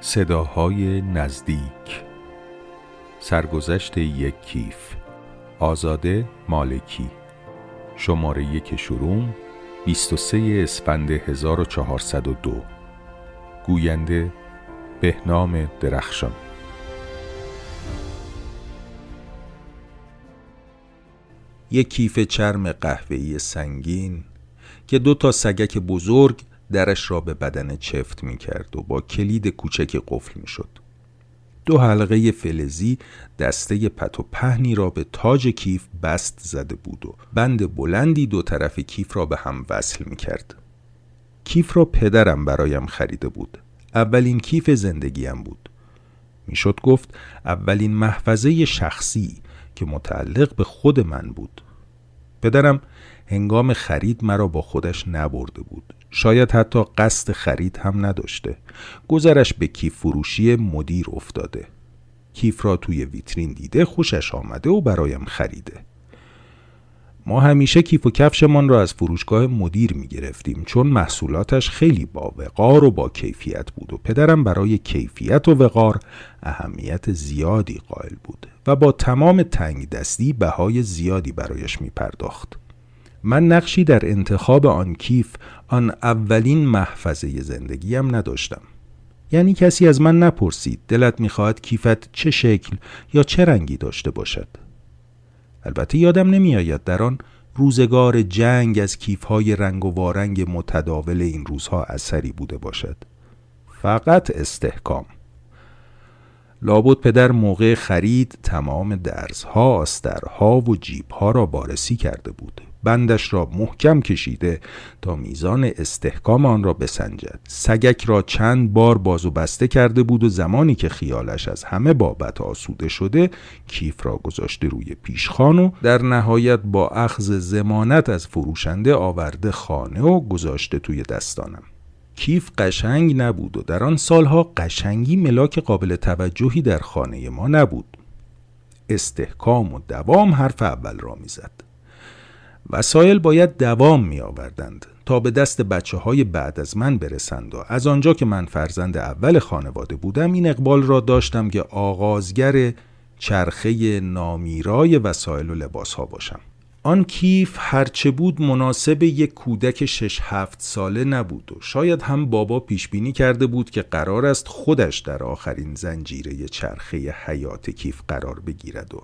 صداهای نزدیک. سرگذشت یک کیف. آزاده مالکی. شماره 1 شروم 23 اسفند 1402. گوینده بهنام درخشان. یک کیف چرم قهوه‌ای سنگین که 2 سگک بزرگ درش را به بدن چفت می کرد و با کلید کوچک قفل می شد. 2 حلقه فلزی دسته پت و پهنی را به تاج کیف بست زده بود و بند بلندی 2 طرف کیف را به هم وصل می کرد. کیف را پدرم برایم خریده بود. اولین کیف زندگیم بود. می شد گفت اولین محفظه شخصی که متعلق به خود من بود. پدرم هنگام خرید مرا با خودش نبرده بود. شاید حتی قصد خرید هم نداشته. گذرش به کیف فروشی مدیر افتاده. کیف را توی ویترین دیده، خوشش آمده و برایم خریده. ما همیشه کیف و کفشمان را از فروشگاه مدیر می گرفتیم چون محصولاتش خیلی با وقار و با کیفیت بود و پدرم برای کیفیت و وقار اهمیت زیادی قائل بود و با تمام تنگ دستی بهای زیادی برایش می پرداخت. من نقشی در انتخاب آن کیف، آن اولین محفظه زندگیم نداشتم. یعنی کسی از من نپرسید دلت میخواهد کیفت چه شکل یا چه رنگی داشته باشد. البته یادم نمیآید در آن روزگار جنگ از کیفهای رنگ و وارنگ متداول این روزها اثری بوده باشد. فقط استحکام. لابد پدر موقع خرید تمام درزها، استرها و جیبها را بارسی کرده بود. بندش را محکم کشیده تا میزان استحکام آن را بسنجد. سگک را چند بار باز و بسته کرده بود و زمانی که خیالش از همه بابت آسوده شده کیف را گذاشته روی پیشخوان و در نهایت با اخذ ضمانت از فروشنده آورده خانه و گذاشته توی دستانم. کیف قشنگ نبود و در آن سالها قشنگی ملاک قابل توجهی در خانه ما نبود. استحکام و دوام حرف اول را میزد. وسایل باید دوام می آوردند تا به دست بچه های بعد از من برسند و از آنجا که من فرزند اول خانواده بودم این اقبال را داشتم که آغازگر چرخه نامیرای وسایل و لباس ها باشم. آن کیف هرچه بود مناسب یک کودک 6-7 ساله نبود و شاید هم بابا پیش بینی کرده بود که قرار است خودش در آخرین زنجیره چرخه حیات کیف قرار بگیرد و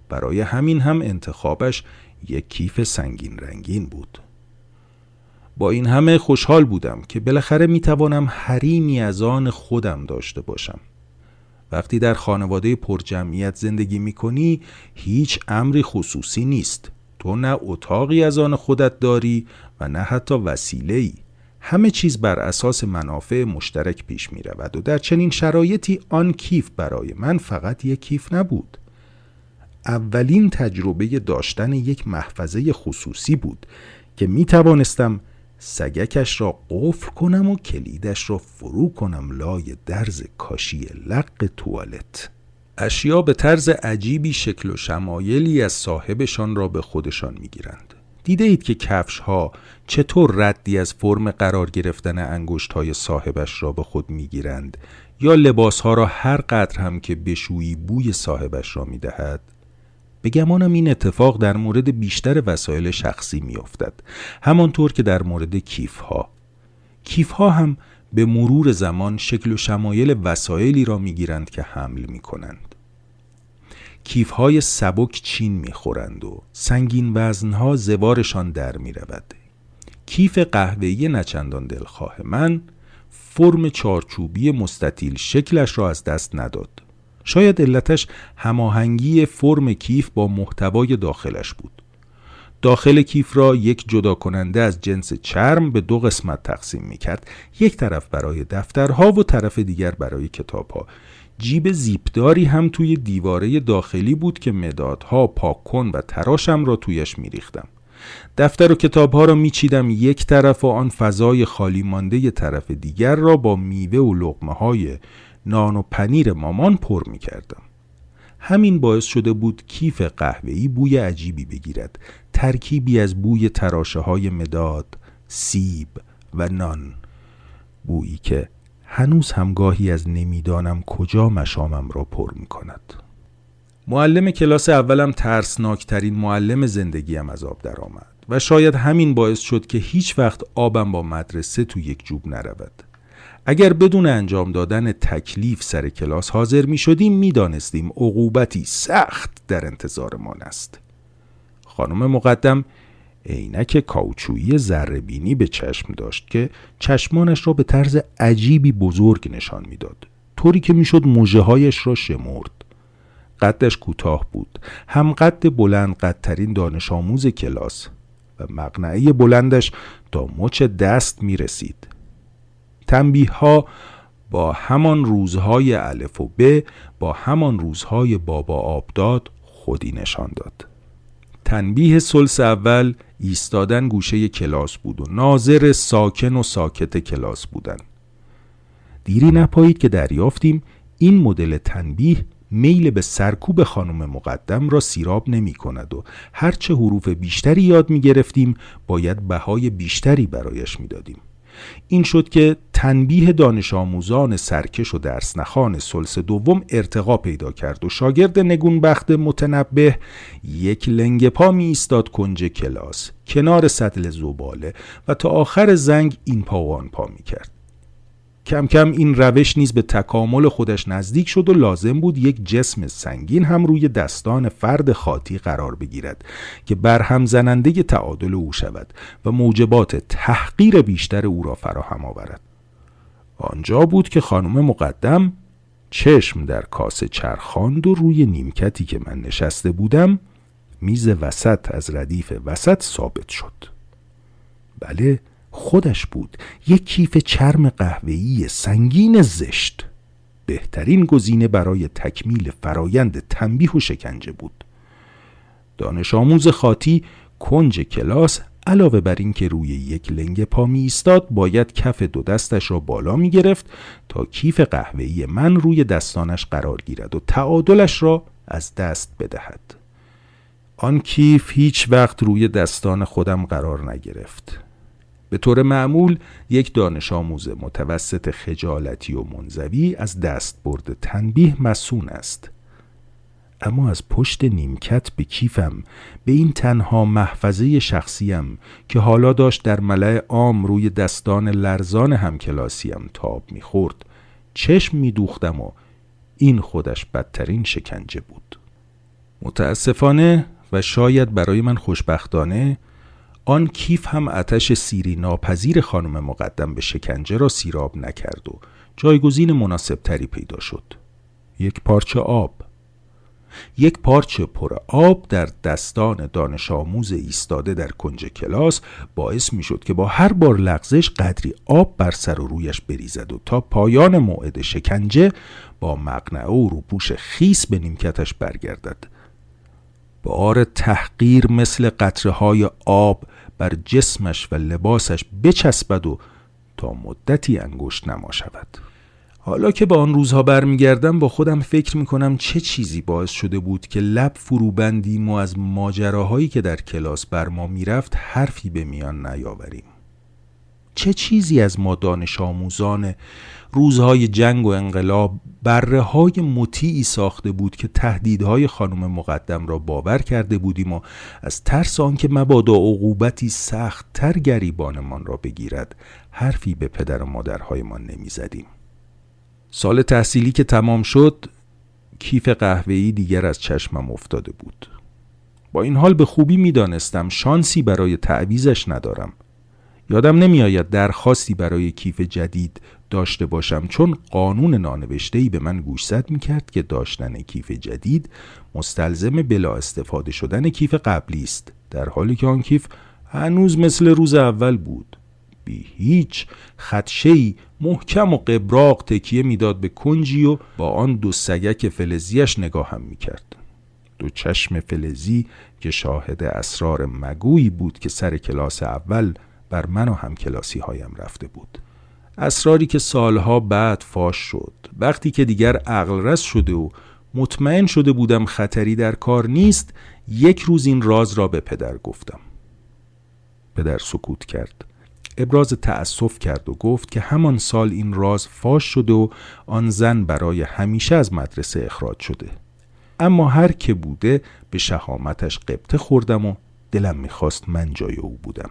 برای همین هم انتخابش یک کیف سنگین رنگین بود. با این همه خوشحال بودم که بالاخره میتوانم حریمی از آن خودم داشته باشم. وقتی در خانواده پرجمعیت زندگی میکنی هیچ امری خصوصی نیست. تو نه اتاقی از آن خودت داری و نه حتی وسیله‌ای. همه چیز بر اساس منافع مشترک پیش میرود و در چنین شرایطی آن کیف برای من فقط یک کیف نبود. اولین تجربه داشتن یک محفظه خصوصی بود که می توانستم سگکش را قفل کنم و کلیدش را فرو کنم لای درز کاشی لق توالت. اشیا به طرز عجیبی شکل و شمایلی از صاحبشان را به خودشان می گیرند. دیده اید که کفش ها چطور ردی از فرم قرار گرفتن انگشت های صاحبش را به خود می گیرند یا لباس ها را هر قدر هم که بشویی بوی صاحبش را می دهد؟ به گمانم این اتفاق در مورد بیشتر وسایل شخصی می افتد. همانطور که در مورد کیف ها هم به مرور زمان شکل و شمایل وسایلی را می گیرند که حمل می کنند. کیف های سبک چین می خورند و سنگین وزنها زوارشان در می رود. کیف قهوه‌ای نچندان دلخواه من فرم چارچوبی مستطیل شکلش را از دست نداد. شاید علتش هماهنگی فرم کیف با محتوای داخلش بود. داخل کیف را یک جدا کننده از جنس چرم به 2 قسمت تقسیم می کرد. یک طرف برای دفترها و طرف دیگر برای کتابها. جیب زیپداری هم توی دیواره داخلی بود که مدادها، پاک‌کن و تراشم را تویش می ریختم. دفتر و کتابها را می چیدم یک طرف و آن فضای خالی مانده ی طرف دیگر را با میوه و لقمه های نان و پنیر مامان پر می کردم. همین باعث شده بود کیف قهوه‌ای بوی عجیبی بگیرد. ترکیبی از بوی تراشه های مداد، سیب و نان. بویی که هنوز هم گاهی از نمیدانم کجا مشامم را پر می کند. معلم کلاس اولم ترسناکترین معلم زندگیم از آب در آمد و شاید همین باعث شد که هیچ وقت آبم با مدرسه تو یک جوب نرود. اگر بدون انجام دادن تکلیف سر کلاس حاضر می شدیم می دانستیم عقوبتی سخت در انتظارمان است. خانم مقدم عینک کاوچویی ذره‌بینی به چشم داشت که چشمانش را به طرز عجیبی بزرگ نشان میداد، طوری که میشد مژه‌هایش را شمرد. قدش کوتاه بود، هم قد بلند قدترین دانش آموز کلاس و مقنعه بلندش تا مچ دست می رسید. تنبیه ها با همان روزهای الف و ب با همان روزهای بابا آبداد خودی نشان داد. تنبیه ثلث اول ایستادن گوشه کلاس بود و ناظر ساکن و ساکت کلاس بودن. دیری نپایید که دریافتیم این مدل تنبیه میل به سرکوب خانم مقدم را سیراب نمی کند و هرچه حروف بیشتری یاد می گرفتیم باید بهای بیشتری برایش می دادیم. این شد که تنبیه دانش آموزان سرکش و درس نخوان ثلث دوم ارتقا پیدا کرد و شاگرد نگونبخت متنبه یک لنگ پا می ایستاد کنج کلاس کنار سطل زباله و تا آخر زنگ این پا و آن پا می کرد. کم کم این روش نیز به تکامل خودش نزدیک شد و لازم بود یک جسم سنگین هم روی دستان فرد خاطی قرار بگیرد که برهم زننده تعادل او شود و موجبات تحقیر بیشتر او را فراهم آورد. آنجا بود که خانم مقدم چشم در کاسه چرخاند و روی نیمکتی که من نشسته بودم میز وسط از ردیف وسط ثابت شد. بله، خودش بود، یک کیف چرم قهوه‌ای سنگین زشت. بهترین گزینه برای تکمیل فرایند تنبیه و شکنجه بود. دانش آموز خاطی کنج کلاس علاوه بر این که روی یک لنگ پا می ایستاد باید کف دو دستش را بالا می گرفت تا کیف قهوه‌ای من روی دستانش قرار گیرد و تعادلش را از دست بدهد. آن کیف هیچ وقت روی دستان خودم قرار نگرفت. به طور معمول یک دانش آموز متوسط خجالتی و منزوی از دست برد تنبیه مسئول است. اما از پشت نیمکت به کیفم، به این تنها محفظه شخصیم که حالا داشت در ملأ عام روی دستان لرزان همکلاسیم تاب می‌خورد، چشم می‌دوختم و این خودش بدترین شکنجه بود. متاسفانه و شاید برای من خوشبختانه آن کیف هم آتش سیری ناپذیر خانم مقدم به شکنجه را سیراب نکرد و جایگزین مناسب تری پیدا شد. یک پارچه آب. یک پارچه پر آب در دستان دانش آموز ایستاده در کنج کلاس باعث می شد که با هر بار لغزش قدری آب بر سر و رویش بریزد و تا پایان موعد شکنجه با مقنعه و روپوش خیس به نیمکتش برگردد. بار تحقیر مثل قطره‌های آب بر جسمش و لباسش بچسبد و تا مدتی انگشت نما شود. حالا که به آن روزها برمیگردم با خودم فکر میکنم چه چیزی باعث شده بود که لب فرو بندیم و از ماجراهایی که در کلاس بر ما میرفت حرفی به میان نیاوریم. چه چیزی از ما دانش آموزان روزهای جنگ و انقلاب بره های مطیعی ساخته بود که تهدیدهای خانم مقدم را باور کرده بودیم و از ترس آنکه مبادا عقوبتی سخت تر گریبانمان را بگیرد حرفی به پدر و مادرهایمان نمیزدیم. سال تحصیلی که تمام شد کیف قهوه‌ای دیگر از چشمم افتاده بود. با این حال به خوبی میدانستم شانسی برای تعویضش ندارم. یادم نمیآید درخواستی برای کیف جدید داشته باشم، چون قانون نانوشته‌ای به من گوشزد می‌کرد که داشتن کیف جدید مستلزم بلا استفاده شدن کیف قبلی است، در حالی که آن کیف هنوز مثل روز اول بود. بی هیچ خدشه‌ای محکم و قبراق تکیه میداد به کنجی و با آن دو سگک فلزیش نگاهم می‌کرد. دو چشم فلزی که شاهد اسرار مگویی بود که سر کلاس اول بر من و همکلاسی هایم رفته بود. اسراری که سالها بعد فاش شد، وقتی که دیگر عقل رس شده و مطمئن شده بودم خطری در کار نیست. یک روز این راز را به پدر گفتم. پدر سکوت کرد. ابراز تأسف کرد و گفت که همان سال این راز فاش شده و آن زن برای همیشه از مدرسه اخراج شده. اما هر که بوده به شهامتش غبطه خوردم و دلم میخواست من جای او بودم.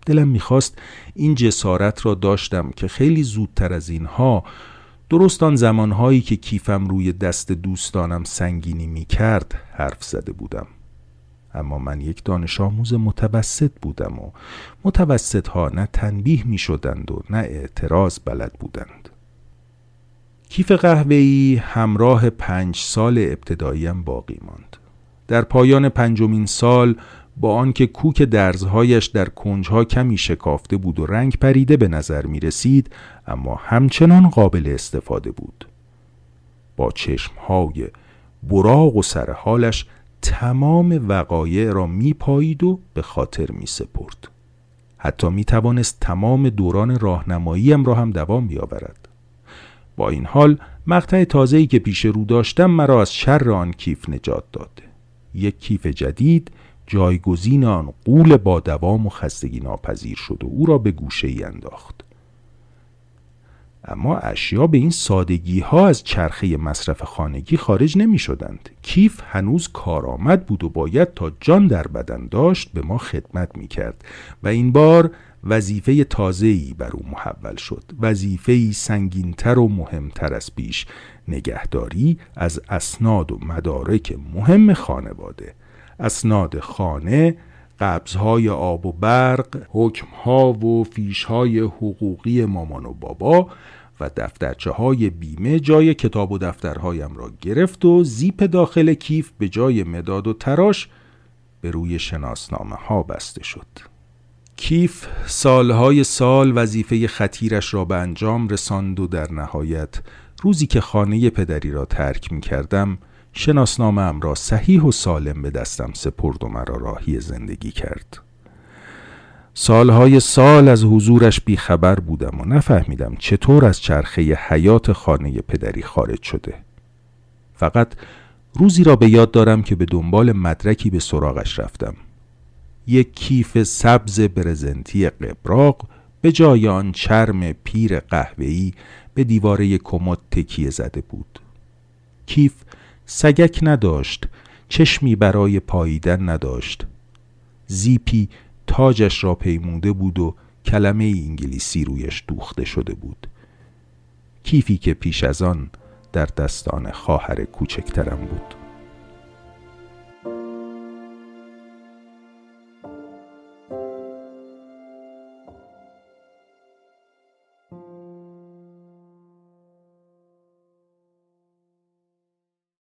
دلم میخواست این جسارت را داشتم که خیلی زودتر از اینها، درست آن زمانهایی که کیفم روی دست دوستانم سنگینی میکرد، حرف زده بودم. اما من یک دانش آموز متوسط بودم و متوسط ها نه تنبیه می شدند و نه اعتراض بلد بودند. کیف قهوه‌ای همراه 5 سال ابتداییم باقی ماند. در پایان 5مین سال با آنکه کوک درزهایش در کنجها کمی شکافته بود و رنگ پریده به نظر می رسید، اما همچنان قابل استفاده بود. با چشمهای براق و سرحالش تمام وقایع را می پایید و به خاطر می سپرد. حتی می توانست تمام دوران راهنماییم را هم دوام بیاورد. با این حال مقطع تازه‌ای که پیش رو داشتم مرا از شر آن کیف نجات داد. یک کیف جدید جایگزین آن غول با دوام و خستگی ناپذیر شد و او را به گوشه‌ای انداخت. اما اشیا به این سادگی ها از چرخه مصرف خانگی خارج نمی شدند. کیف هنوز کارآمد بود و باید تا جان در بدن داشت به ما خدمت می کرد و این بار وظیفه تازه‌ای بر او محول شد. وظیفه‌ای سنگین‌تر و مهمتر از پیش، نگهداری از اسناد و مدارک مهم خانواده. اسناد خانه، قبض‌های آب و برق، حکم‌ها و فیش‌های حقوقی مامان و بابا و دفترچه‌های بیمه جای کتاب و دفترهایم را گرفت و زیپ داخل کیف به جای مداد و تراش به روی شناسنامه‌ها بسته شد. کیف سالهای سال وظیفه خطیرش را به انجام رساند و در نهایت روزی که خانه پدری را ترک می‌کردم، شناسنامه‌ام را صحیح و سالم به دستم سپرد و مرا راهی زندگی کرد. سالهای سال از حضورش بیخبر بودم و نفهمیدم چطور از چرخه حیات خانه پدری خارج شده. فقط روزی را به یاد دارم که به دنبال مدرکی به سراغش رفتم. یک کیف سبز برزنتی قبراق به جای آن چرم پیر قهوه‌ای به دیواره کمد تکیه زده بود. کیف سگک نداشت، چشمی برای پاییدن نداشت. زیپی تاجش را پیموده بود و کلمه انگلیسی رویش دوخته شده بود. کیفی که پیش از آن در دستان خواهر کوچکترم بود.